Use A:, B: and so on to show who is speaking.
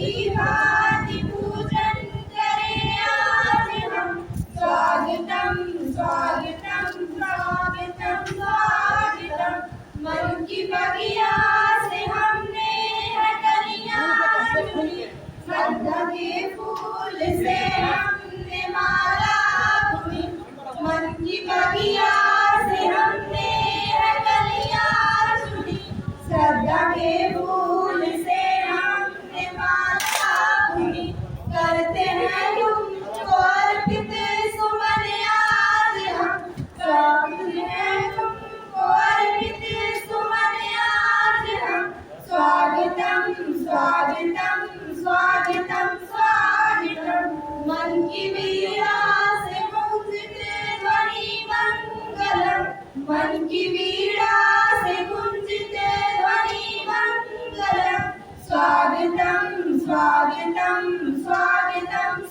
A: की भांति पूजन करें आज हम। स्वागतम स्वागतम स्वागतम स्वागतम। मन की बगिया से हमने है कलियां चुनी, श्रद्धा के फूल से हमने माला बुनी। मन की बगिया से हमने है कलियां चुनी, श्रद्धा के फूल से हमने माला बुनी। करते हैं तुमको अर्पित सुमन आज हम, करते हैं तुमको अर्पित सुमन आज हम। स्वागतम स्वागतम स्वागतम स्वागतम। मन की वीणा से गूंजते ध्वनि मंगलम, मन की वीणा से गूंजते ध्वनि मंगलम। स्वागतम स्वागतम स्वागतम